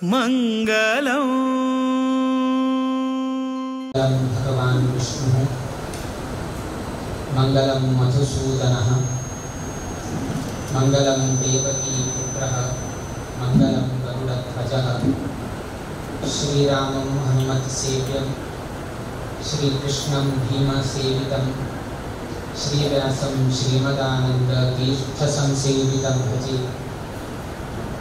मंगलम भगवान विष्णु मंगलम मधुसूदनः मंगलम देवकी पुत्रः मंगलम गरुडध्वजः श्रीरामं हनुमत्सेव्यं श्रीकृष्णं भीमसेवितं श्रीव्यासं श्रीमदानन्दतीर्थसंसेवितं भजे।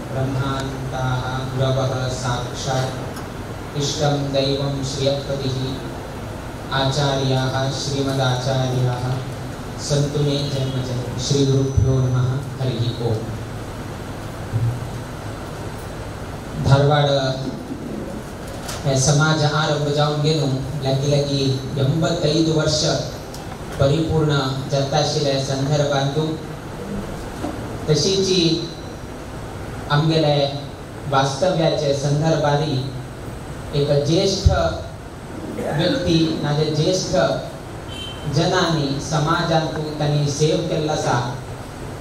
ब्रह्मान्ताः गुरवः साक्षात् इष्टं दैवं श्रियःपतिः आचार्याः श्रीमदाचार्याः सन्तु मे जन्मजः। श्री गुरुभ्यो नमः। हरि ओम। धारवाड समाज आरंभ जाऊन गेलो लगी 85 वर्ष परिपूर्ण जाताशिले संदर्भांतू तशीची आमगेले वास्तव्याचे संदर्भारी एक ज्येष्ठ व्यक्ती नाजे ज्येष्ठ जनांनी समाजांतू त्यांनी सेव केल्लो आसा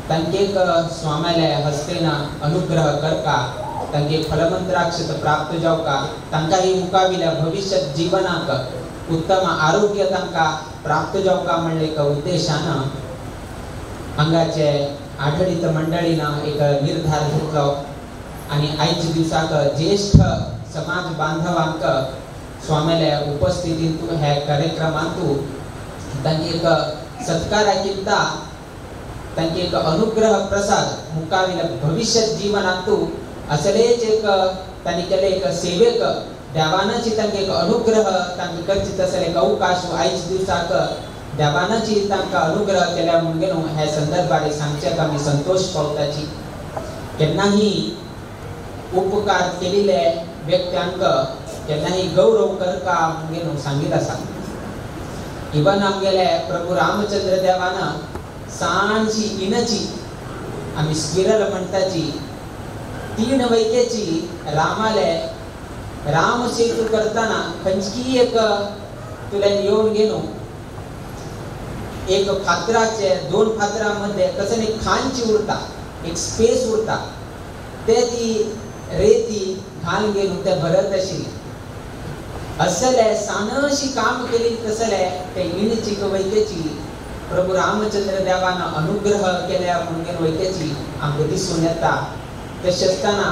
तांकेक स्वाम्याले हस्तेन अनुग्रह करका तांके फलमंत्राक्षत प्राप्त जावका तांका ही मुखाविल्या भविष्य जीवनाक उत्तम आरोग्य तांका प्राप्त जावका म्हणले एक उद्देशान हांगाचे आढळीत मंडळीन एक निर्धार घेतलो आणि आयच्या दिवसाक ज्येष्ठ समाज बांधवांक स्वाम्याले उपस्थितींतू हे कार्यक्रमांतू तांके एक सत्काराकिंता तांके एक अनुग्रह प्रसाद मुखाविल्या भविष्य जीवनांतू असलेच एक तांणी केले एक सेवेक देवानाची तांके एक अनुग्रह तांके करची तसले एक अवकाश आयच्या दिवसाक देवानाची तांका अनुग्रह केल्या म्हणून गेलो हे संदर्भात सांगचेक आमी संतोष पावताची। केन्नाही उपकार केलेले व्यक्त्यांक केन्नाही गौरव करका म्हणून गेलो सांगीत आसा। इवन आमगेले प्रभू रामचंद्र देवान सांची इनची आमी स्पिरल म्हणटाची 3 वैकेची रामाले राम सेतू करताना खंयची एक तुलेन येवन गेलो एक फातराचे 2 फातरांमध्ये कसं एक खांची उरता एक स्पेस उरता ते ती रेती घाल गेलो ते भरत आशिल्ली असले सानशी काम केली तसले ते इणची वैकेची प्रभू रामचंद्र देवान अनुग्रह केल्या म्हणून वैकेची आमकां दिसून येता। तशें आसतना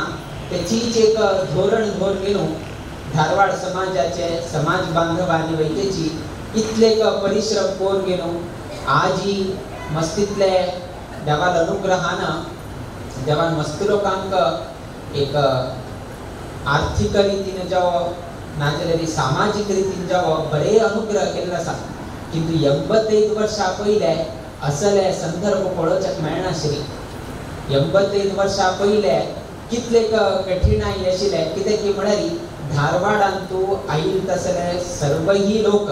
तेचीच एक धोरण घेवन गेलो धारवाड समाजाचे समाज बांधवांनी वैकेची इतले परिश्रम करून गेलो आजी मस्तितले देवाल अनुग्रहान देवान मस्त लोकांक एक आर्थिक रीतीन जावो नाजाल्यार सामाजिक रीतीन जावो बरे अनुग्रह केल्लो आसा। किंतु 85 वर्षां पयले असले संदर्भ पळोवचेक मेळनाशिल्ले। 85 वर्षां पयले कितले कठीणाई आशिल्ले कित्याक की म्हळ्यार धारवाडांतू आयिल्ले तसले सर्वही लोक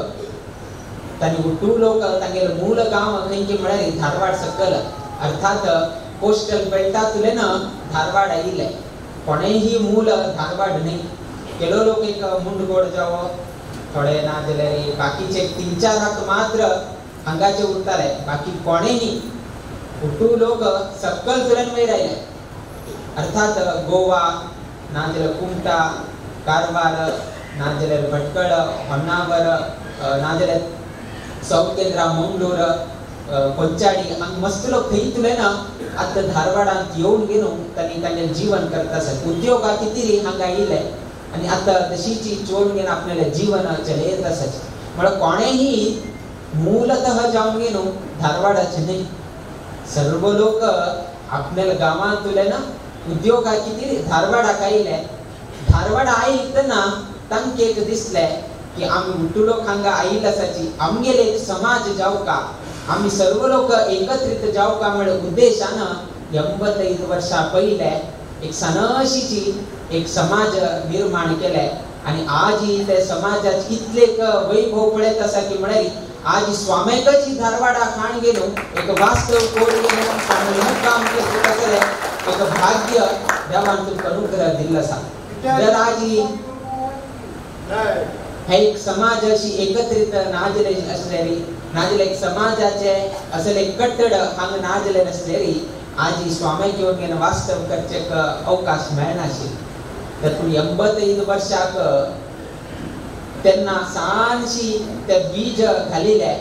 तांणी हुट्टू लोक तांगेले मूल गांव खंयचे म्हळ्यार धारवाड सकल अर्थात कोस्टल बेल्टांतल्यान धारवाड आयिल्ले कोणेही मूल धारवाड न्ही। केलो लोक एक मुंडगोड जावो थोडे ना जाल्यार बाकीचे 3-4 हात मात्र हांगाचे उरताले बाकी कोणेही हुट्टू लोक सकल तुलेन वयर आयले अर्थात गोवा ना जाल्यार कुमटा कारवार ना जाल्यार भटकळ होन्नावर ना जाल्यार साऊथ केंद्रा मंगळूर पंचाडी हांगा मस्त लोक थंय तुलेन आतां धारवाडांत येवन गेलो तांणी तांगेलें जीवन करता आसत उद्योगा खातीर हांगा आयिल्ले आणि आता तशीची चोड घेवन आपल्याला जीवन चलयत आसात म्हळ्यार कोणेही मूलतः जावन गेलो धारवाडाचे न्ही सर्व लोक आपल्या गांवांत तुलेन उद्योगा खातीर धारवाडाक आयिल्ले। धारवाड आयितना तांकां एक दिसले की आमी हुट्टू लोक हांगा आयिल्ले आसाची आमगेले एक समाज जावका आमी सर्व लोक एकत्रित जावका म्हळ्यार उद्देशान 85 वर्षां पयले एक सानशीची एक समाज निर्माण केले आणि आज ही ते समाजाचे इतले वैभव पळयत आसा की म्हळ्यार आज स्वाम्याकच धारवाडा खाण गेलो एक वास्तव कोरून काम केले एक भाग्य देवान तुमकां अनुग्रह दिल्लो आसा। जर आज हे एक समाज अशी एकत्रित नाजले असलेली नाजले एक समाजाचे असले कट्टड हांग नाजले नसलेली आज स्वामी घेवन गेन वास्तव करचेक अवकाश मेळनाशिल्लो। त्यातून 85 वर्षाक त्यांना सांशी ते बीज घालिले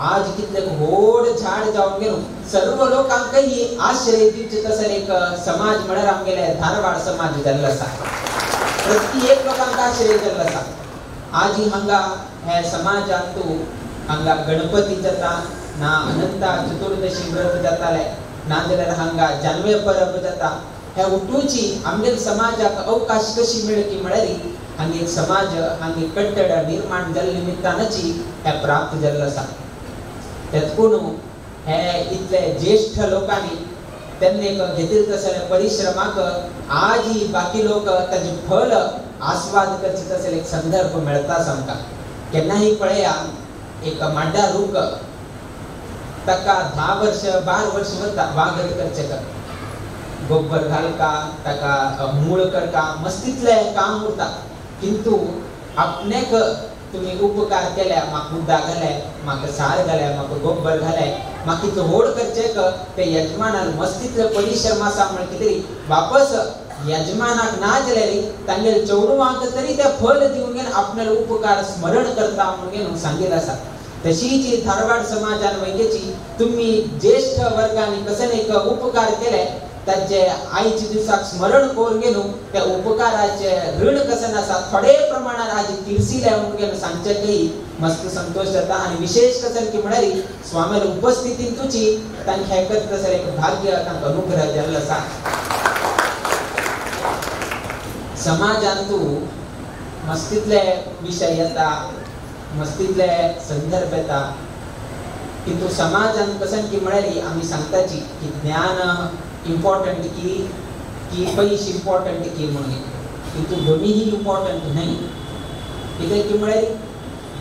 आज कितले व्हड झाड जावन गेलो सर्व लोकांकही आश्रय दिवचे तसं एक समाज म्हणल्यार आमगेले धारवाड समाज जाल्लो आसा प्रत्येक लोकांका आश्रय जाल्लो आसा आज हांगा हे समाजांत हांगा गणपती जाता ना अनंता चतुर्दशी व्रत जाताले ना जाल्यार हांगा जानवे परब जाता हे उठूची आमगेल समाजाक अवकाश कशी मेळकी म्हळ्यार हांगा एक समाज हांगा कट्टड निर्माण जाल्ले निमित्तानची हे प्राप्त जाल्लो आसा त्यातून हे इतले ज्येष्ठ लोकांनी त्यांनी घेतले तसले परिश्रमाक आज ही बाकी लोक ताचे फळ आस्वाद करचे तसले एक संदर्भ मेळता आमकां केन्नाही पळया एक माड्डा रूख ताका 10 वर्ष 12 वर्ष वता वागड करचे का गोबर घालका ताका मूळ करका मस्तितले काम उरता किंतु आपणेक तुम्ही उपकार केल्या म्हाका उदक घाले म्हाका सार घाले म्हाका गोबर घाले म्हाका इतलो व्हड करचे ते यजमानान मस्तितले परिश्रम आसा म्हण कितें वापस यजमानाक ना जाल्यार तांगेले चौडवांक तरी ते फळ दिवन घेवन आपले उपकार स्मरण करता म्हणून सांगिल्लें आसा तशीच धारवाड समाजान वैकेची तुम्ही ज्येष्ठ वर्गांनी कसे एक उपकार केले ताचे आईच्या दिवसाक स्मरण करून गेलो त्या उपकाराचे ऋण कसे आसा थोडे प्रमाणात आज तिरसिले म्हणून गेलो सांगचेकही मस्त संतोष जाता आणि विशेष कसे की म्हणारी स्वामीला उपस्थितीन तुची तांकां हे करता तसले एक भाग्य तांकां अनुग्रह जाल्लो आसा समाजांत मस्तितले विषय येता मस्तितले संदर्भ येता किंतु समाजान कसन की म्हळ्यार आमी सांगताची की ज्ञान इम्पॉर्टंट की पैसे इम्पॉर्टंट की म्हणून किंतु दोन्हीही इम्पॉर्टंट नाही कित्याक की म्हळ्यार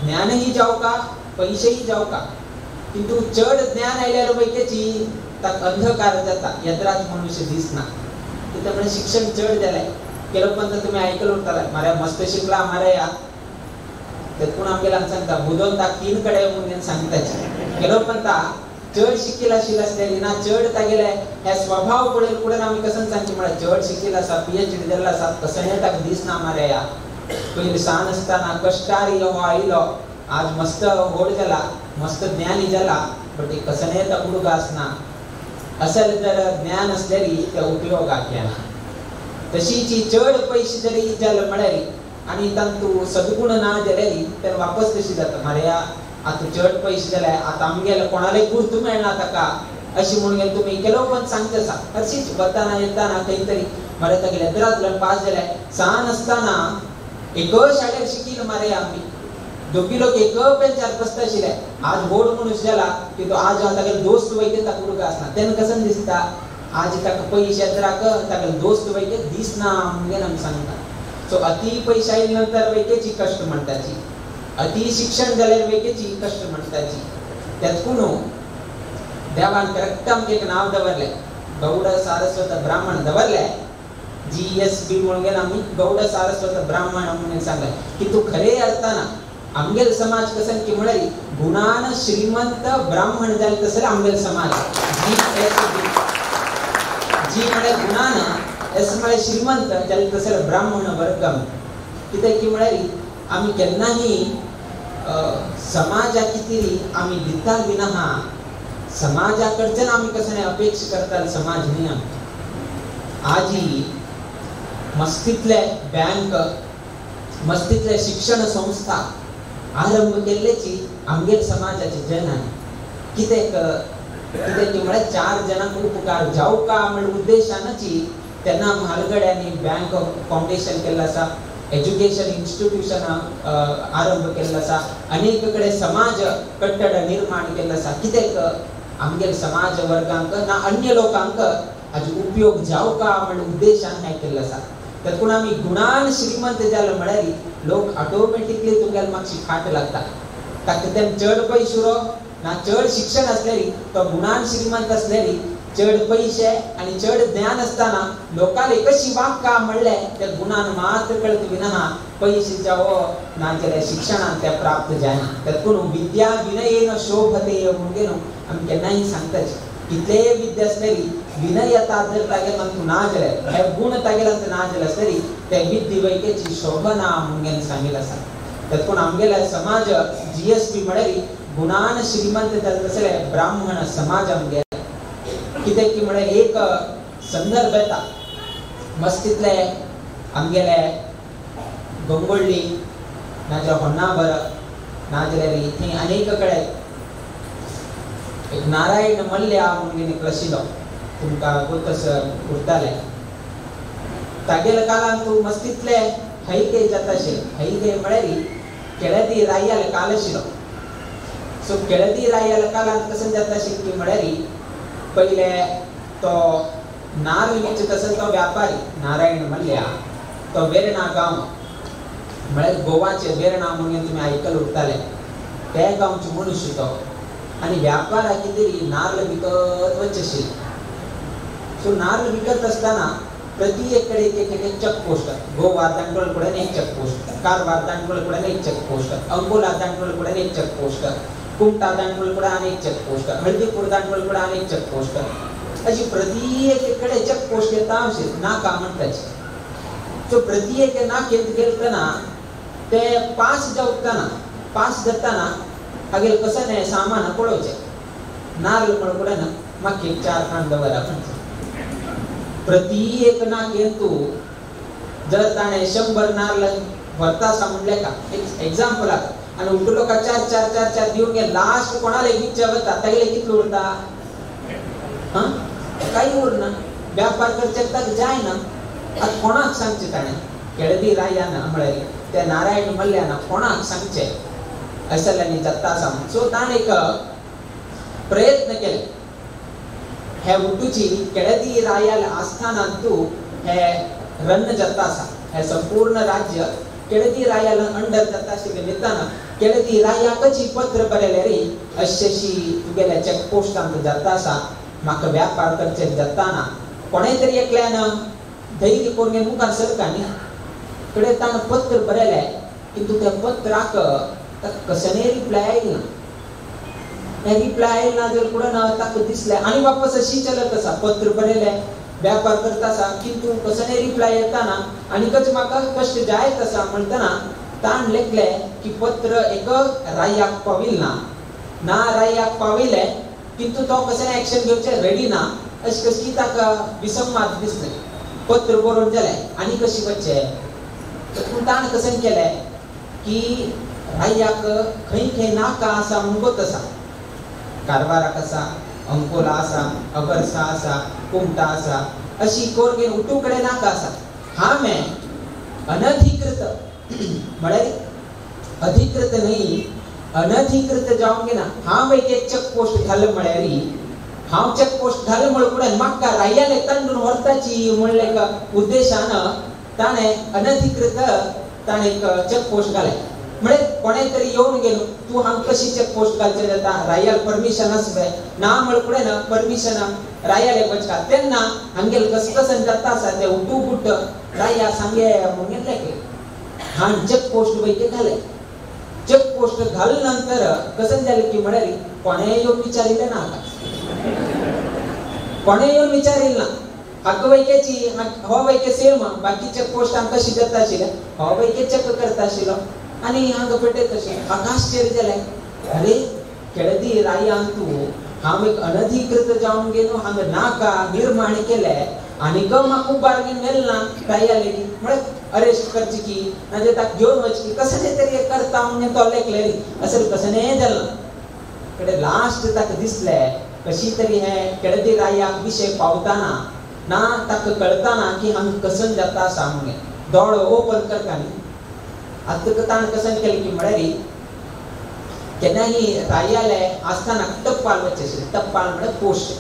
ज्ञानही जावं का पैसेही जावं का किंतु चड ज्ञान आयल्यार वैकेची ताका अंधकार जाता यद्राज मनुष्य दिसना कित्याक म्हळ्यार शिक्षण चड जालें केलो पण तुम्ही आयकलो उरताले मारे मस्त शिकला मारे या तेतून आमगेला सांगता बुदोन ता 3 कडे म्हणून सांगताचे केलो पण ता चड शिकिला आशिल्लो आसलेली ना चड तागेले हे स्वभाव पळयन पुढे आमी कसन सांगचे म्हळ्यार चड शिकिला आसा PhD जाल्लो आसा कसले ताका दिसना मारे या पयलीं सान आसतना कश्टारी हो आयलो आज मस्त व्हड जाला मस्त ज्ञानी जाला बट कसले ताका उडूक आसना असल जर ज्ञान आसलेली ते उपयोगाक येना तशीची चड पयशे जरी जाले म्हळ्यार आणि तांतू सद्गुण ना जाल्यार तर वापस तशी जाता मारे आता चड पयशे जाले आता आमगेले कोणाले गुर्त मेळना ताका अशी म्हणून तुम्ही केलो पण सांगता आसा हरशीच वताना येताना खंय तरी मारे तागेले येद्रांतल्यान पास जाले सान आसतना एक शाळेक शिकिल्लो मारे आमी दोगी लोक एक बेंचार बसता आशिल्ले आज व्हड मनुष्य जाला की तो आज तागेले दोस्त वयता ताका उडूक आसना तेन्ना कसन दिसता आज ताका पयशे येद्राक तागेले दोस्त वयके दिसना म्हणून आमी सांगता सो अति पैसा आयले नंतर वैकेची कष्ट म्हणटाची अति शिक्षण जाल्यार वैकेची कष्ट म्हणटाची त्यातून देवान करेक्ट आमकां एक नाव दवरले गौड सारस्वत ब्राह्मण दवरले GSB म्हणून गेला आमी गौड सारस्वत ब्राह्मण म्हणून सांगले की तू खरे अर्थान आमगेल समाज कसन की म्हळ्यार गुणान श्रीमंत ब्राह्मण जाले तसले आमगेल समाज जी म्हळ्यार गुणान एस म्हळ्यार श्रीमंत जाले तसले ब्राह्मण वर्ग कित्याक की म्हळ्यार आमी केन्नाही समाजा कितें आमी दिता विना समाजा कडच्यान आमी कसले अपेक्षा करता समाज न्ही आजी मस्तितले बँक मस्तितले शिक्षण संस्था आरंभ केल्लेची आमगेर समाजाची जनान कित्याक की म्हळ्यार 4 जणांक उपकार जावं का म्हण उद्देशानची तेन्ना म्हालगड्यांनी बँक फाउंडेशन केल्लो आसा एज्युकेशन इन्स्टिट्यूशन आरंभ केल्लो आसा अनेक कडेन समाज कट्टड निर्माण केल्लो आसा कित्याक आमगेर समाज वर्गांक ना अन्य लोकांक हाजो उपयोग जावं का म्हण उद्देशान हें केल्लो आसा तातूंत आमी गुणान श्रीमंत जालो म्हळ्यार लोक ऑटोमॅटिकली तुमगेले मातशी फाट लागता ताका तें चड पयशे उरो ना चड शिक्षण आसलेली तो गुणान श्रीमंत आसलेली चड पैसे आणि चड ज्ञान असताना लोकांले कशी वागका म्हणले त्या गुणान मात्र कळत विना पैसे जावो ना जाल्यार शिक्षणान ते प्राप्त जायना तातूंत विद्या विनयेन शोभते म्हणून आमी केन्नाय सांगताच कितले विद्या आसलेली विनयता जर तागेला तू नाजले हे गुण तागेला नाजले तरी ते विद्धी वैकेची शोभना मुंगेन सांगितलं असा त्यातून आमगेला समाज जीएसपी म्हळेरी गुणान श्रीमंत तसले ब्राह्मण समाज आमगेला किते की म्हळे एक संदर्भ येता मस्तितले आमगेले गंगोळली नाजा होन्नावर नाजलेरी थी अनेक कडे एक नारायण मल्ल्या म्हणून क्लशिलो तुमका गोतस उरताले तागेल कालान तू मस्तितले हैके जाताशे हैके म्हळेरी केळदी रायाल कालशिलो सो केळदी रायाल कालान कसं जाताशे की म्हळेरी पहिले तो नार विच तसं तो व्यापारी नारायण मल्ल्या तो वेरणा गाव म्हळे गोवाचे वेरणा म्हणून तुम्ही ऐकल उरताले त्या गावचे मनुष्य तो आणि व्यापार किती नारळ विकत वचशी सो नारळ विकत असताना प्रति एककडे एक चेक पोस्ट गोवा दांडोळ ಕೂಡ एक चेक पोस्ट कारवार दांडोळ ಕೂಡ एक चेक पोस्ट अंकोला दांडोळ ಕೂಡ एक चेक पोस्ट कुमटा दांडोळ ಕೂಡ अनेक चेक पोस्ट हळदीपूर दांडोळ ಕೂಡ अनेक चेक पोस्ट अशी प्रति एककडे चेक पोस्ट येता असे ना का म्हणताचे सो प्रति एक ना केलतना ते पास जावताना पास जाताना हागे कसं नाही सामान पडवचे नारळ पण ना मागे 4 खांडवर आपण प्रति एक ना केंतु जर ताणे 100 नारळ भरतासा म्हणले का एक एग्जांपल आहे आणि उठलो का 4 देऊन गे लास्ट कोणाला विचारता तगले किती उरता हां काही उरना व्यापार करचेता जाय ना आता कोणाक सांगचे ताणे केळदी रायाना म्हळे त्या नारायण मल्ल्याना कोणाक सांगचे असल्याने जातासा सो ताणे एक प्रयत्न केले हे उठूची केळदी रायाल आस्थानांतू हे रन जातासा हे संपूर्ण राज्य केळदी रायाल अंडर जाताशी निमित्तानं केळदी रायाकची पत्र बरेले रे अशेशी तुगेल्या चेक पोस्टांत जातासा म्हाका व्यापार करचे जाताना कोणे तरी एकल्यानं धैर्य करून मुखार सरकानी कडे ताण पत्र बरेले किंतु त्या पत्राक कसने रिप्लाय आयला हे रिप्लाय ना जर पुढे ना ताक दिसले आणि वापस अशी चलत असा पत्र बरेले व्यापार करतासा किंतु कसने रिप्लाय येताना आणि कच माका कष्ट जायत असा म्हणताना ताण लेखले की पत्र एक रायाक पाविल ना रायाक पाविले किंतु तो कसने ऍक्शन घेवचे रेडी ना अशी कशी ताका विसंवाद दिसले पत्र बरोवन जाले आणि कशी वच्चे तर ताण कसं केले की रायाक खंय नाका असा म्हणत असा कारवाराक असा अंकोला असा अबरसा असा कुमटा असा अशी कोरगेन उठूकडे नाका असा हा मैं अनधिकृत म्हळे अधिकृत नाही अनधिकृत जाऊंगे ना हा वैक एक चेक पोस्ट घाल म्हळ्यारी हांव चेक पोस्ट घाल म्हळ पुढे म्हाका रायाले तंडून व्हरताची म्हणले का उद्देशानं ताणे अनधिकृत ताणे एक चेक पोस्ट घाले म्हणजे कोणे तरी येऊन गेलो तू हांग कशी चेक पोस्ट घालचे जाता रायाल परमिशन असबे ना म्हळ पुढे ना परमिशन रायाले बचका तेन्ना हांगेल कसकसन जाता असा ते उठू बुट राया सांगे म्हणले की हां चेक पोस्ट वैके घाले चेक पोस्ट घाल नंतर कसं झाले की म्हणाली कोणे येऊन विचारिले ना कोणे येऊन विचारिल ना हक्क वैकेची हो वैके सेम बाकी चेक पोस्ट आम कशी जाता आशिल्ले हो वैके चेक करता आशिल्लो आणि हांगा पेटे तशें म्हाका आश्चर्य जालें अरे केळदी रायान तूं हांव एक अनधिकृत जावन गेलो हांगा नाका निर्माण केले आनी म्हाका बार्गेन मेलना राया लेगी म्हळ्यार अरेस्ट करची की नाजाल्यार ताका घेवन वचची कसले तरी करता म्हणून तो लेखले असेल कसने जालें कडे लास्ट ताका दिसले कशी तरी हे केळदी रायाक विशय पावताना ना ताका कळताना की हांगा कसन जाता आसा म्हणून दोळो ओपन करता न्ही आता ताण कसं केलं की म्हळ्यारी केन्नाही रायाले आसताना टप्पाल वच्चे टप्पाल म्हळ्यार पोस्ट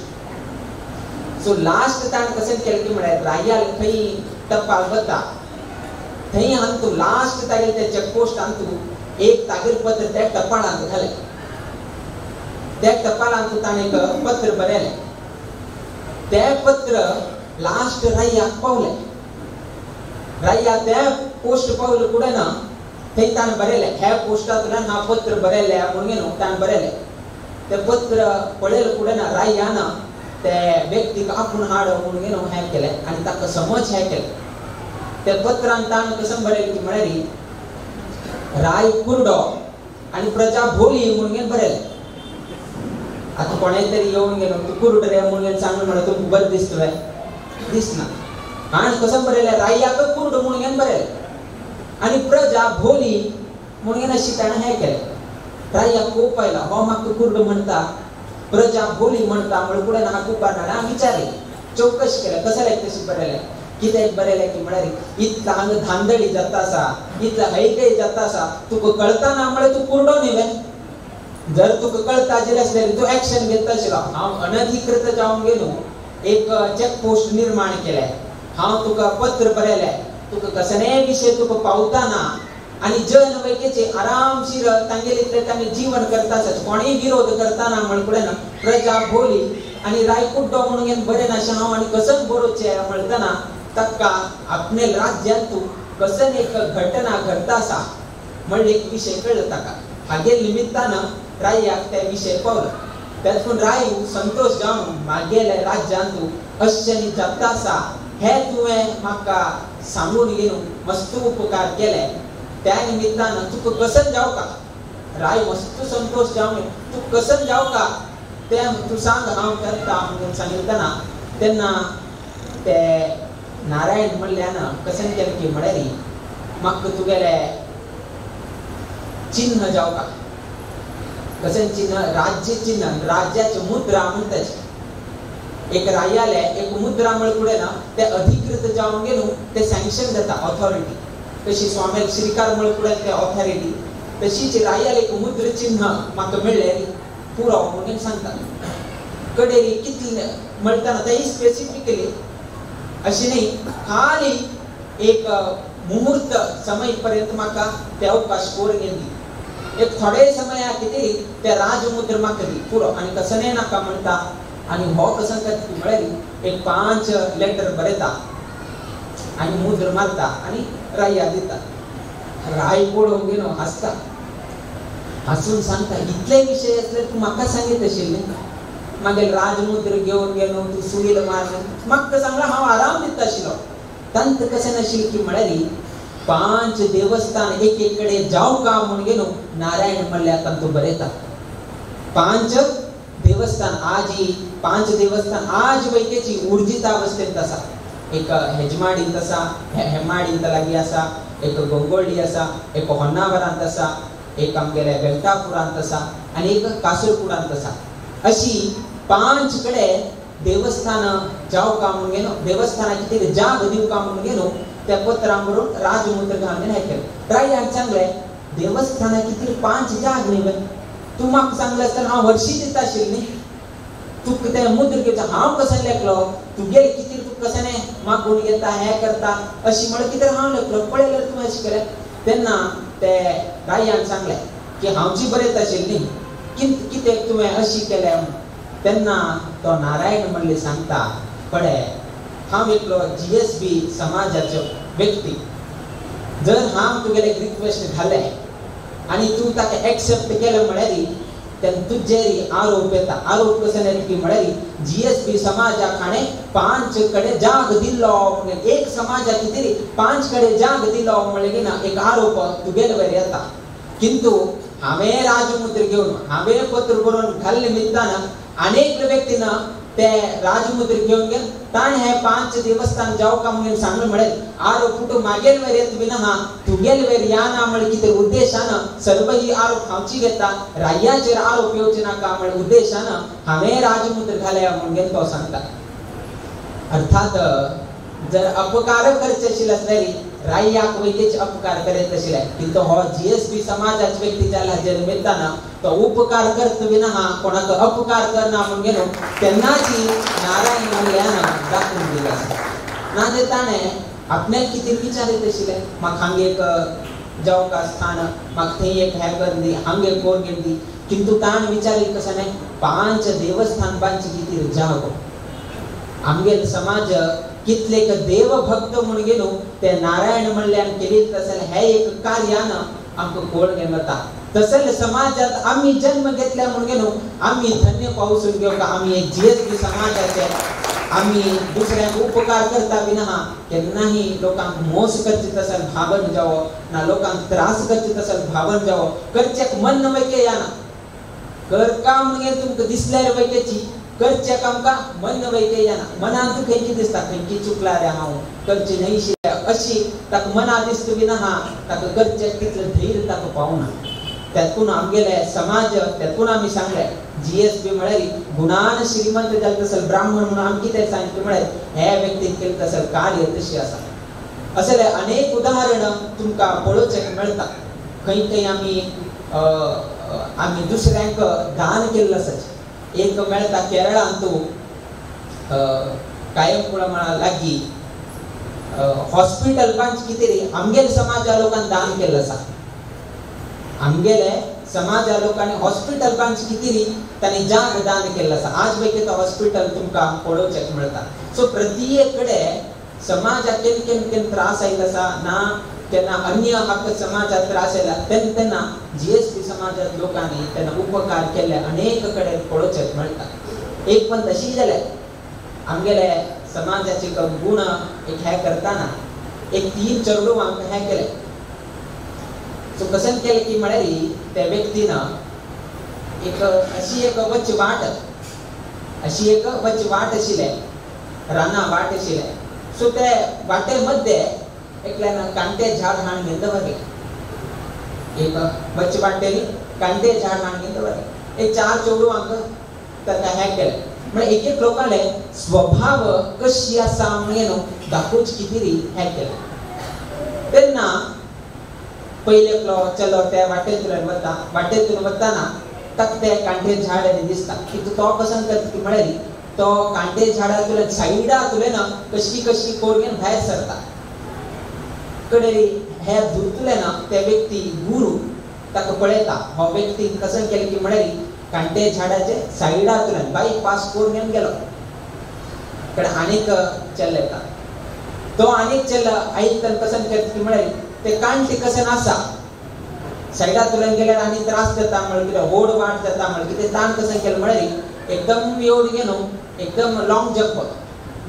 सो लास्ट ताण कसं केलं की म्हळ्यार रायाल खंय टप्पाल वता थंय हांव तूं लास्ट तागेले ते चेक पोस्टान तूं एक तागेरपत्र त्या टप्पालांत घाले त्या टप्पालांत तूं ताणें एक पत्र बरयलें तें पत्र लास्ट रायाक पावलें राया त्या पोस्ट पावले पुढे ना थंय ताण बरयलें ह्या पोस्टांतल्यान हांव पत्र बरयलें म्हणून ताण बरयलें तें पत्र पळयलें पुढे ना रायान त्या व्यक्तीक आपूण हाड म्हणून घेऊन हे केलें आनी ताका समज हे केलें त्या पत्रांत ताणें कसं बरयलें की म्हळ्यार राय कुरडो आनी प्रजा भोली म्हणून घेवन बरयलें. आता कोणाय तरी येऊन गेलो तू कुरुड रे म्हणून सांगून म्हणा तुमकां बरें दिसतलें दिसना. हांवें कसं बरयलें रायाक कुरुड म्हणून घेवन बरयलें आनी प्रजा भोली म्हणून घेवन अशी ताणें हें केलें. रायाक खूब पायला हो म्हाका कुरुड म्हणटा प्रजा भोली म्हणटा म्हणून फुडें हांव कुपार हांवें विचारलें चौकशी केलें कसं लायक तशें बरयलें कित्याक बरयलें की म्हळ्यार इतलो हांगा धांदडी जाता आसा इतलो हैकय जाता आसा तुका कळटा ना म्हळ्यार तूं कुरडो न्ही. जर तुका कळटा जाल्यार तूं एक्शन घेता आशिल्लो. हांव अनधिकृत जावन गेलो एक चेक पोस्ट निर्माण केलें. हांव तुका पत्र बरयलें तुका कसलेय विशय तुका पावता ना आनी जन वैकेचे आरामशीर तांगेले तांगे जीवन करता आसत कोणीय विरोध करता ना म्हण फुडें प्रजा भोली आनी रायकुड्डो म्हणून घेवन बरें नाशें हांव आनी कसं बरोवचें म्हणटना ताका आपणे राज्यांत तूं कसं एक घटना घडता आसा म्हणून एक विशय कळ्ळो ताका. हागे निमित्तानं रायाक ते विशय पावलो. त्यातून राय संतोष जावन म्हागेल्या राज्यांत अशें जाता आसा हे तुवें म्हाका सांगून घेवन मस्त उपकार केले त्या निमित्तानं तुका कसन जावका. राय मस्त संतोष जावन तूं कसन जावका तें तूं सांग हांव करता म्हणून सांगितना तेन्ना ते नारायण म्हणल्यान कसन केलें की म्हळ्यार म्हाका तुगेले चिन्ह जावका. कसन चिन्ह राज्य चिन्ह राज्याचे मुद्रा म्हणटात एक रायाले एक मुद्रा म्हळ्यार फुडें ना ते अधिकृत जावन गेलो ते सँक्शन जाता ऑथॉरिटी. तशी स्वामी श्रीकार म्हळ्यार फुडें ते ऑथॉरिटी तशीच रायाले एक मुद्र चिन्ह म्हाका मेळ्ळें पुरो म्हणून सांगता. कडेरी कितले म्हणटाना तेही स्पेसिफिकली अशी न्ही खाली एक मुहूर्त समय पर्यंत म्हाका ते अवकाश कोर गेली. एक थोडे समय कितें ते राजमुद्र म्हाका दी पुरो आनी कसले नाका म्हणटा आनी हो कसं करता म्हळ्यार एक 5 लेटर बरयता आनी मुद्र मारता आनी राया दिता. राय पळोवन गेलो हांसता हांसून सांगता इतले विशय आसले तूं म्हाका सांगीत आशिल्लें मागीर राजमुद्र घेवन गेलो तूं सुरील मारलें म्हाका सांगलें हांव आराम दिता आशिल्लो. तंत कशें नाशिल्लें की म्हळ्यार 5 देवस्थान एक कडेन जावं का म्हणून गेलो नारायण म्हणल्यार तांतू बरयता. 5 देवस्थान आज ही 5 देवस्थान आज वैकेची उर्जित अवस्थेंत आसा. एक हेजमाडींत आसा हेमाडींत लागीं आसा एक गोंगोळी आसा एक होन्नावरांत आसा एक आमगेल्या वेंकटापुरांत आसा आनी एक कासरपुरांत आसा. अशी 5 कडेन देवस्थान जावं का म्हणून गेलो देवस्थानाची कितें जाग दिवं का म्हणून गेलो त्या पत्रां बरोवन राजमुद्र घालून हें केलें. रायाक सांगलें देवस्थानाची कितें 5 जाग न्ही तूं म्हाका सांगलें आसतना हांव हरशीं दिता आशिल्लें न्ही तूं तें मुद्र घेवचें हांव कसो लेखलो तुगेले कितें तूं कशें मागून घेता हें करता अशी म्हळ्यार कितें हांव लेखलो पळयल्यार तुवें अशें केलें. तेन्ना ते रायान सांगलें की हांवची बरयत आशिल्ली कितें तुवें अशी केलें. तेन्ना तो नारायण म्हणले सांगता पळय हांव एकलो GSB समाजाचो व्यक्ती जर हांव तुगेले रिक्वेस्ट घालें आनी तूं ताका एक्सेप्ट केलें म्हळ्यार तेन्ना तुजेर आरोप येता. आरोप कसो येता की म्हळ्यार GSB समाजाक हाणें 5 कडेन जाग दिल्लो म्हणून एक समाजाक कितें 5 कडेन जाग दिल्लो म्हणलें ना एक आरोप तुगेले वयर येता. किंतु हांवें राजमुद्र घेवन हांवें पत्र बरोवन घाल्ले निमित्तान अनेक व्यक्तीन ते राजमुद्र घेवन गेले ताणें हे 5 देवस्थान जावं का म्हणून सांगलें म्हळ्यार आरोप फुटो मागेल वयर येता बिना हा तुगेल वयर याना म्हळ्यार कितें उद्देशान सर्व ही आरोप हांवची घेता रायाचेर आरोप येवचे नाका म्हळ्यार उद्देशान हांवें राजमुद्र घाल्या म्हणून तो सांगता. अर्थात जर अपकार करचे आशिल्ले जाल्यार रायाक वैकेचे अपकार करीत आशिल्ले किंतु हो GSB समाजाचो व्यक्ती जाला हाजे निमित्तान तो उपकार करता विना हा कोणाक अपकार करना म्हणून गेलो तेन्नाची नारायण म्हणल्यान दाखोवन दिला. ना जाल्यार ताणें आपल्याक कितें विचारीत आशिल्लें म्हाका हांगा एक जावका स्थान म्हाका थंय एक हें कर दी हांगा एक कोण घेवन दी. किंतु ताणें विचारीत कशें न्ही 5 देवस्थान बांदची कितें जागो आमगेलो समाज कितलेक देवभक्त म्हणून गेलो ते नारायण म्हणल्यान केलीत आसले हे एक कार्यान आमकां कोण घेवन वता. तसले समाजात आम्ही जन्म घेतल्या म्हणून न्हू आम्ही धन्य पावसून घेवका आम्ही एक जीएसबी समाजाचे आम्ही दुसऱ्यांक उपकार करता बिना केन्नाही लोकांक मोस करचे तसं भावन जावो ना लोकांक त्रास करचे तसं भावन जावो करचेक मन न वैके याना करका म्हणगे तुमकां दिसल्यार वैकेची करचेक आमकां मन न वैके याना मनांत खंयची दिसता खंयची चुकला रे हांव करची न्हयशी अशी ताका मना दिसता बिना ताका करचेक तितलें धैर्य ताका पावना. त्यातून आमगेले समाज त्यातून आम्ही सांगले जीएसबी म्हळ्यार गुणान श्रीमंत जाले तसं ब्राह्मण म्हणून आमी कितें सांगलें म्हळ्यार हे व्यक्तीन केलें तसं कार्य तशी आसा. असले अनेक उदाहरण तुमकां पळोवचेक मेळटा. खंय खंय आमी दुसऱ्यांक दान केल्लें आसात. एक मेळटा केरळांत कायमकुळा म्हणा लागीं हॉस्पिटल बांदचे कितें रे आमगेले समाजा लोकांनी दान केल्लें आसा. आमगेले समाजा लोकांनी हॉस्पिटल बांदचे कितें रे तांणी जाग दान केल्लें आसा. आज पैकी तो हॉस्पिटल तुमकां पळोवचेक मेळटा. सो प्रत्येक कडेन समाजाक केन्ना त्रास आयिल्लो आसा ना तेन्ना अन्य हक्क समाजात त्रास आयला तेन्ना जीएसबी समाजात लोकांनी तेन्ना उपकार केले अनेक कडेन पळोवचेक मेळटा. एक पण तशी जाले आमगेले समाजाचे गुण एक हे करताना एक 3 चेडूं आमकां हे केले. सो कसन केलें की म्हळ्यार त्या व्यक्तीन एक अशी एक वच वाट आशिल्ले राना वाट आशिल्ले. सो ते वाटे मध्ये एकल्यान कांटे झाड हाडून घेवन दवरले. एक वच वाटेर कांटे झाड हाडून घेवन दवरले. एक 4 चेडूं आमकां ताका हे केलें म्हळ्यार एक लोकांले स्वभाव कशी आसा म्हणून दाखोवचे कितें हे केलें. तेन्ना पयलेकलो चलो त्या वाटेतून वताना ताका ते कांटे झाड दिसता की तो कसं करता की म्हळ्यार तो कांटे झाडांतल्यान सायडांतल्यान कशी कोरगेन भायर सरता. कडेन हे धुतल्यान ते व्यक्ती गुरू ताका पळयता हो व्यक्ती कसं केलें की म्हळ्यार कांटे झाडाचे सायडांतल्यान बायपास कोरगेन गेलो. कडेन आनीक चेल्लो येता. तो आनीक चेल्लो आयकताना कसं करता की म्हळ्यार ते कांटे कसे आसा सायडांतल्यान गेल्यार आनी त्रास जाता म्हळ्यार कितें होड वाट जाता म्हळ्यार कितें ताण कसं केलें म्हळ्यार एकदम एवढ घेवन एकदम लॉंग जंप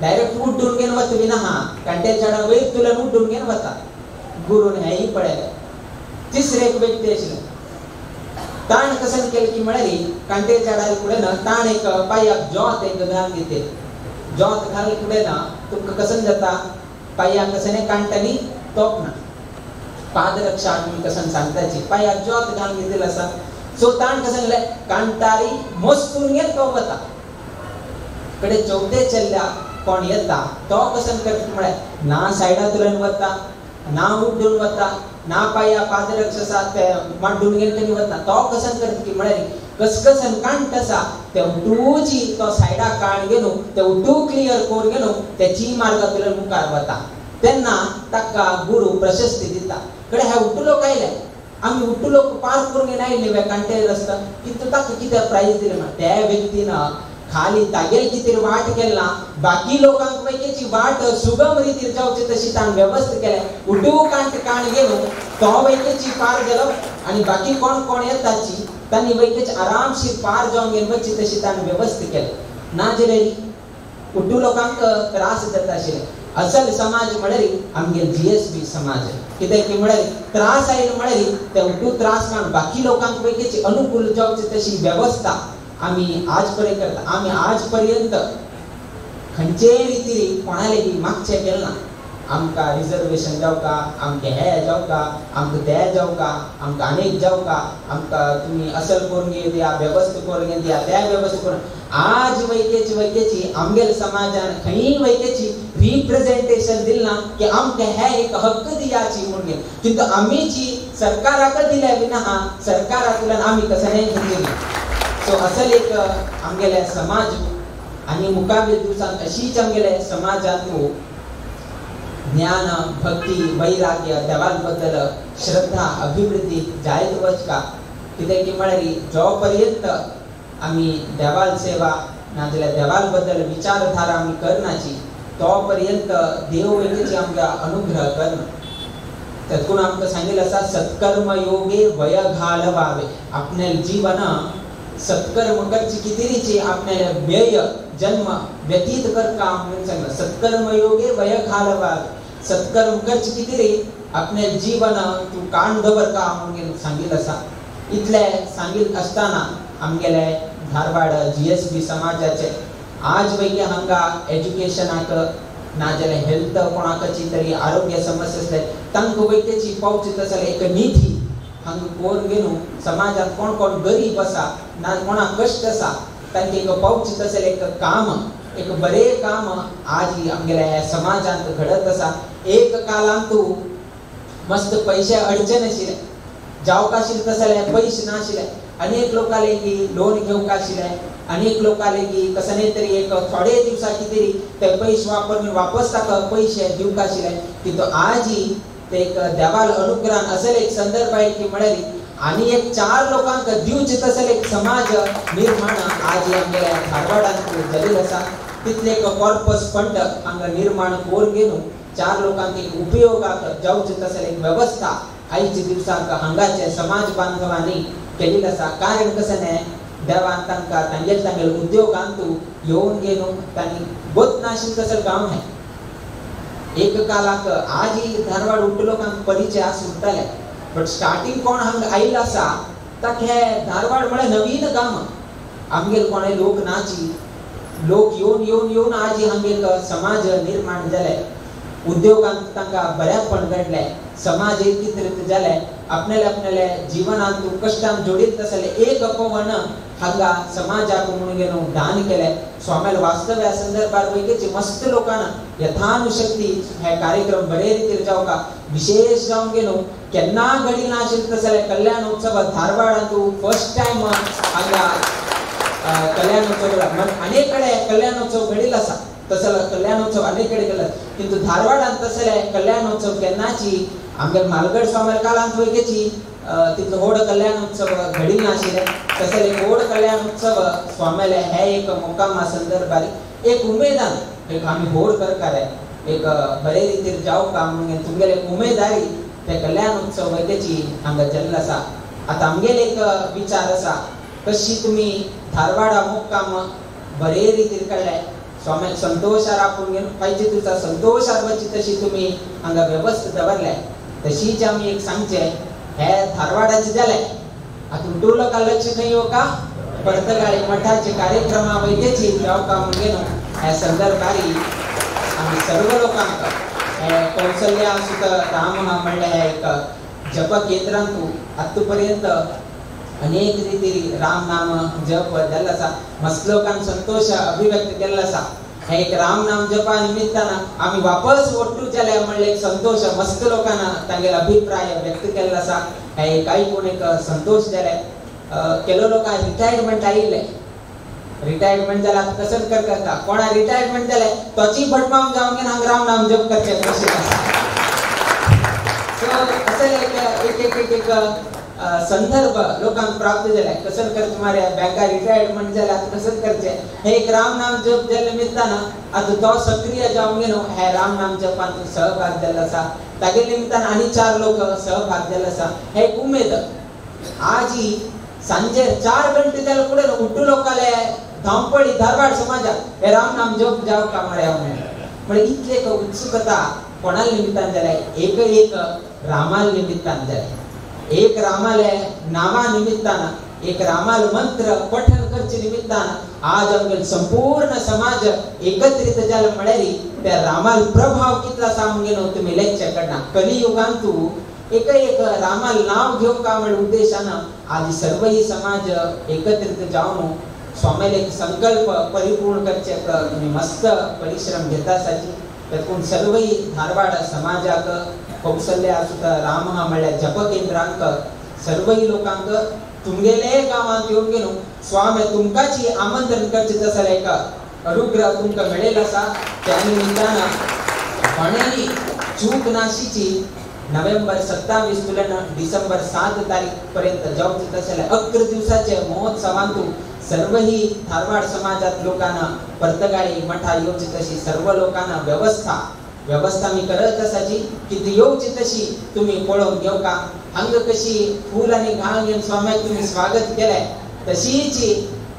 डायरेक्ट उड्डून घेवन वता बिना कांटे झाडां वयर तुल्यान उड्डून घेवन वता. गुरून हेंय पळयलें. तिसरे एक व्यक्ती आशिल्लो ताण कसं केलें की म्हळ्यार कांटे झाडां फुडें ताण एक पांयाक जोत एक घालून दिते. जोत घाल फुडें तुमकां कसं जाता पांयाक कसं कांटांनी तोपना पादरक्षा आमी कसं सांगताची पांयाक जोत घालून दिलेलो आसा. सो ताण कसं केलें कांटारी मस्तून घेवन तो वता. कडेन चवथे चेल्ल्या कोण येता तो कसं करता म्हळ्यार ना सायडांतल्यान वता ना उड्डून वता ना पांया पादरक्षा आसा ते माड्डून घेवन तेणी वता. तो कसं करता की म्हळ्यार कसकसन कांट आसा ते उठूची तो सायडाक काण घेवन ते उठू क्लियर कोर घेवन तेची मार्गांतल्यान मुखार वता. तेन्ना ताका गुरू प्रशस्ती दिता. कडेन हे उठू लोक आयले आमी उठू लोक पार करून घेवन आयले कांटे रस्ता कितें ताका कितें प्रायज दिलें म्हण त्या व्यक्तीन खाली तागेल कितें वाट केला बाकी लोकांक पैकीची वाट सुगम रितीन जावची तशी ताणें वेवस्था केल्या. उठू कांट काण घेवन तो वैकेची पार गेलो आनी बाकी कोण येताची तांणी वैकेची आरामशीर पार जावन घेवन वचची तशी ताणें वेवस्था केली. ना जाल्यार उठू लोकांक त्रास जाता आशिल्ले. असल समाज म्हळ्यार आमगे जीएसबी समाज कित्याक की म्हळ्यार त्रास आयलो म्हळ्यार ते उठू त्रास काण बाकी लोकांक पैकीची अनुकूल जावची तशी वेवस्था आमी आज पर्यंत करता. आमी आज पर्यंत खंयचे रितीन कोणाले मागचें केलें ना. आमकां रिजर्वेशन जावका आमकां हे जावका आमकां ते जावका आमकां अनेक जावका आमकां तुमी असल करून दिया वेवस्था करून दिया त्या वेवस्था करून आज वैकेची आमगेले समाजान खंय वैकेची रिप्रेजेंटेशन दिलें ना की आमकां हे एक हक्क दियाची म्हणून किंतु आमीची सरकाराक दिल्या बिना सरकारांतल्यान आमी कसं नाही घेतली. सो असल एक आमगेले समाज आनी मुखावेल दिवसांत अशीच आमगेले समाजांत ज्ञान भक्ती वैराग्य देवाल बद्दल श्रद्धा अभिवृद्धी जायत वचका. कित्याक की म्हळ्यार जो पर्यंत आमी देवाल सेवा नाजाल्यार देवाल बद्दल विचारधारा आमी करनाची तो पर्यंत देव वैकेची आमकां अनुग्रह करना. त्यातून आमकां सांगिल्लें आसा सत्कर्म योगे वय घालवावे. आपणे जीवन सत्कर्म करचे कितेरीची आपणे व्यय जन्म व्यतीत करता म्हणून सांगला. सत्कर्म योगे वय घालवावे. सत्कर्म करचे कितेरी आपणे जीवन तू काण दवरका म्हणून सांगिल्लें आसा. इतले सांगिल्लें आसतना आमगेले धारवाड GSB समाजाचे आज वैगे हांगा एज्युकेशनाक नाजाल्यार हेल्थ कोणाकची तरी आरोग्य समस्या असले तांकां वैद्यची पावची तसले एक निधी हांगा कोण घेवन समाजात कोण कोण गरीब आसा ना कोणा कश्ट आसा तांकां एक पावची तसले एक काम एक बरे काम आज आमगेल्या समाजात घडत आसा. एक कालांत तू मस्त पैसे अडचण आशिल्ले जावक आशिल्ले तसले पैसे नाशिल्ले. अनेक लोकांले की लोन घेवंक आशिल्ले. अनेक लोकांले की कसले तरी एक थोडे दिवसाची तरी ते पैसे वापरून वापस ताका पैसे दिवंक आशिल्ले. तितून आज ते एक देवाल अनुग्रहान असले एक संदर्भ आहे की म्हळ्यार आणि एक 4 लोकांक दिवचे तसले एक समाज निर्माण आज आमच्या धारवाडांत जाल्लेलो आसा. तितले एक कॉर्पस फंड हांगा निर्माण करून घेवन 4 लोकांक एक उपयोगाक जावचे तसले एक व्यवस्था आयच्या दिवसाक हांगाचे समाज बांधवांनी केलेली आसा. कारण कशें न्हय देवान तांकां तांगेल उद्योगांत येवन घेवन तांणी बत नाशिल्ले तसले गांव न्हय. एक कालाक आज धारवाड उट्ट लोकांक परिचय आसताले बट स्टार्टिंग कोण हांगा आयिल्लो आसा ताका हे धारवाड म्हळ्यार नवीन गांव. आमगेले कोणे लोक नाची लोक येवन आज हांगा एक समाज निर्माण जाले. उद्योगांत तांकां बऱ्यापण घडले. समाज एकत्रित जाले. आपणाले जीवनांत कश्टान जोडीत तसले एक पवन हांगा समाजाक म्हणून घेवन दान केले. स्वाम्याल वास्तव ह्या संदर्भात वैकेची मस्त लोकांना यथानुशक्ती हे कार्यक्रम बरे रितीन जावका विशेष जावन घेवन केन्ना घडी नाशिल्ले तसले कल्याण उत्सव धारवाडांत फर्स्ट टाइम हांगा कल्याण उत्सव अनेक कडेन कल्याण उत्सव घडिल्लो आसा. तसले कल्याणोत्सव अनेक कडेन केला किंतु धारवाडांत तसले कल्याणोत्सव केन्नाची आमगे मालगड स्वामी कालांत वैकेची तितलो व्हड कल्याणोत्सव घडिल्लो नाशिल्ले. तसले व्हड कल्याणोत्सव स्वामीले हे एक मुक्कामा संदर्भात एक उमेदान एक आमी व्हड करकारे एक बरे रितीन जावका म्हणून तुमगेले उमेदारी ते कल्याणोत्सव वैकेची हांगा जाल्लो आसा. आतां आमगेले एक विचार आसा कशी तुमी धारवाडा मुक्काम बरे रितीन काडले स्वामी संतोषार आपूण घेवन पाहिजे तुझा संतोषार वची तशी तुम्ही हांगा व्यवस्था दवरले. तशीच आमी एक सांगचे हे धारवाडाचे जाले आतां टू लोकां लक्ष खंय येवका पर्तगाळी मठाचे कार्यक्रमा वैद्यची जावका म्हणून घेवन हे संदर्भारी आमी सर्व लोकांक हे कौशल्या सुत राम म्हणले हे एक जप केंद्रांत आत्ता पर्यंत अनेक रीती राम नाम जप जाल्लो आसा. मस्त लोकांक संतोष अभिव्यक्त केल्लो आसा. हे एक राम नाम जपा निमित्तान आमी वापस वट्टू जाले म्हणले एक संतोष मस्त लोकांना तांगेलो अभिप्राय व्यक्त केल्लो आसा. हे एक आयकून एक संतोष जाले. केलो लोकां रिटायरमेंट आयिल्ले रिटायरमेंट जाला कसं करता कोणा रिटायरमेंट जाले तोची भटमाम जावन घेवन हांगा राम नाम जप करचे कशें आसा. सो अशें एक संदर्भ लोकांक प्राप्त झाला. कसं करचे मारे बँका रिटायरमेंट झाला कसं करचे हे एक राम नाम जप जाल्या निमित्तान आता तो सक्रिय जावन घेवन हे राम नाम जपांत सहभाग जाल्लो आसा. तागे निमित्तान आनी 4 लोक सहभाग जाल्लो आसा. हे एक उमेद आज सांजे 4 घंटे जाले पुढे उट्टू लोकांले धांवपळी धारवाड समाजात हे राम नाम जप जावका म्हळ्या म्हणजे इतले एक उत्सुकता कोणाल निमित्तान जाले एक रामाल निमित्तान जाले. एक रामाले नामा निमित्तान एक रामाल मंत्र पठन करचे निमित्तान आज आमगे संपूर्ण समाज एकत्रित जाले म्हळ्यार त्या रामाल प्रभाव कितला सांगून घेवन तुमी लेक्चर करना. कलियुगांत एक रामाल नाव घेवका म्हण उद्देशान आज सर्व समाज एकत्रित जावन स्वामीले एक संकल्प परिपूर्ण करचे तुमी मस्त परिश्रम घेता आसाची. त्यातून सर्व धारवाड समाजाक कौशल्या सुद्धा राम म्हणल्यार जप केंद्रांक सर्व लोकांक तुमगेले गावांत येवन घेवन स्वामी तुमकाची आमंत्रण करचे तसले एक अनुग्रह तुमकां मेळिल्लो आसा. त्या निमित्तान कोणेय चूक नाशीची नोव्हेंबर 27 तुलन डिसेंबर 7 तारीख पर्यंत जावचे तसले 11 दिवसाचे महोत्सवांत सर्व धारवाड समाजात लोकांना पर्तगाळी मठा येवची तशी सर्व लोकांना व्यवस्था व्यवस्था मी करत असाची की ती येऊची तशी तुम्ही पळवून घेऊ का. अंग कशी फूल आणि घाण घेऊन स्वाम्याक तुम्ही स्वागत केलंय तशीची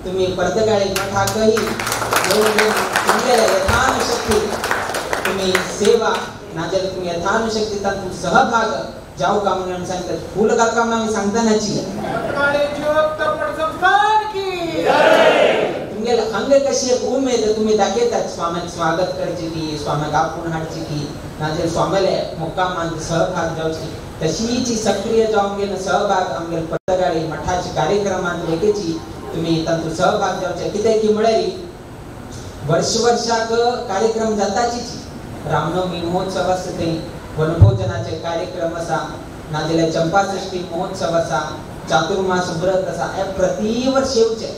तुम्ही परतगाळी मठाकही तुमच्या यथानुशक्ती तुम्ही सेवा नाजल तुम्ही यथानुशक्ती तू सहभाग जाऊ का म्हणून सांगतात. फूल का काम आम्ही सांगतानाची तुमगे अंग कशी एक उमेद तुम्ही दाखवतात स्वाम्याक स्वागत करची की स्वाम्याक आपण हाडची की नाजल स्वाम्याला मुक्कामान सहभाग जाऊची तशीची सक्रिय जाऊन गेलं सहभाग आमगे परतगाळी मठाची कार्यक्रमांत लेखेची तुम्ही तंतु सहभाग जाऊचे किती की मिळाली वर्षाक कार्यक्रम जाताची रामनवमी महोत्सव असते वनभोजनाचे कार्यक्रम असा नादिल्या चंपाषष्ठी महोत्सव असा चातुर्मास व्रत असा हे प्रतिवर्ष येऊचे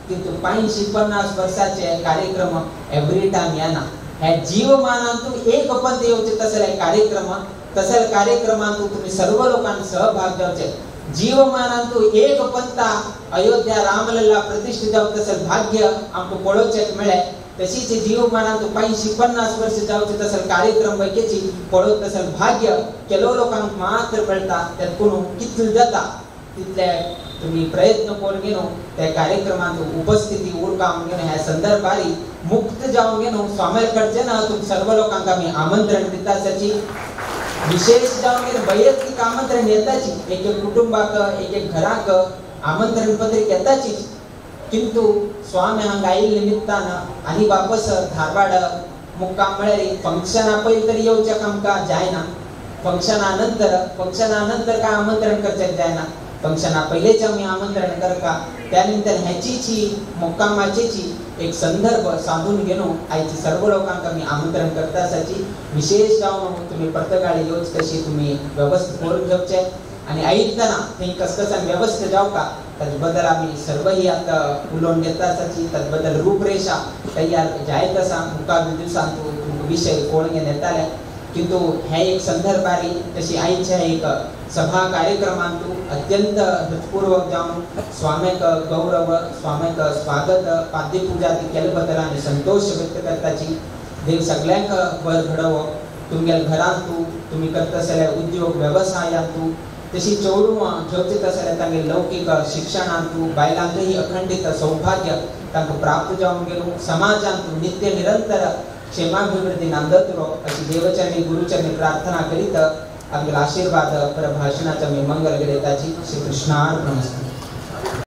किंतु 50-50 वर्षाचे कार्यक्रम एव्हरी टाइम याना हे जीवमानांतू एक पंथ येऊचे तसले कार्यक्रम तसले कार्यक्रमांतू तुम्ही सर्व लोकांना सहभाग जाऊचे जीवमानांतू एक पंथा अयोध्या रामलल्ला प्रतिष्ठित जाऊ तसले भाग्य आमको पळोवचे मिळे तशीच जीवमानांतू 50-50 वर्ष जाऊचे तसले कार्यक्रम पैकीची पळोवत तसले भाग्य केलो लोकांक मात्र कळता त्यात कोण कितले जाता तितले तुम्ही प्रयत्न करून घेनो त्या कार्यक्रमात उपस्थिती उरकाम घेणं ह्या संदर्भारी मुक्त जाऊन घेणं स्वामीकडचे ना तुम्ही सर्व लोकांना मी आमंत्रण देताची विशेष जाऊन घेणं वैयक्तिक आमंत्रण येताची एक एक कुटुंबाक एक एक घराक आमंत्रण पत्रिक येताची किंतु स्वामी हांगा आयिल्ले निमित्तानं आणि वापस धारवाड मुक्काम मेळ्ळी फंक्शना पयलीं तरी येवचें आमकां जायना फंक्शनानंतर काय आमंत्रण करचें जायना फंक्शना पयलींच आमी आमंत्रण करता त्या निमित्तान ह्याचीची मुक्कामाचीची एक संदर्भ साधून घेनो आयची सर्व लोकांक आमी आमंत्रण करता आसाची विशेष जावन तुम्ही परतगाळी येवच तशी तुम्ही व्यवस्थित करून घेवचें आणि आयितना थंय कसकसान व्यवस्थित जावका ताजे बद्दल आमी सर्वही आता उलोवन घेता आसाची ताजे बद्दल रूपरेषा तयार जायत आसा मुखार दिवसांत तुमकां विशय कोण घेवन येताले किंतु हे एक संदर्भारी तशी आईच्या एक सभा कार्यक्रमांतू अत्यंत हृदयपूर्वक जाऊन स्वामीक गौरव स्वामीक स्वागत पाद्यपूजा केले बद्दल आमी संतोष व्यक्त करताची देव सगळ्यांक बर घडोवो तुमगे घरांतू तुम्ही करता आसले उद्योग व्यवसायांतू तशी चोडू घेवचे आसले तांगे लौकिक शिक्षणांतू बायलांकही अखंडित सौभाग्य तांकां प्राप्त जावन गेलो समाजांतू नित्य निरंतर क्षेमाभिवृद्धी नांदतरो अशी देवचरणी गुरुचरणी प्रार्थना करीत आपल्या आशीर्वाद प्रभाषणाचा मी मंगल घेताची श्री कृष्णार्पणमस्तु.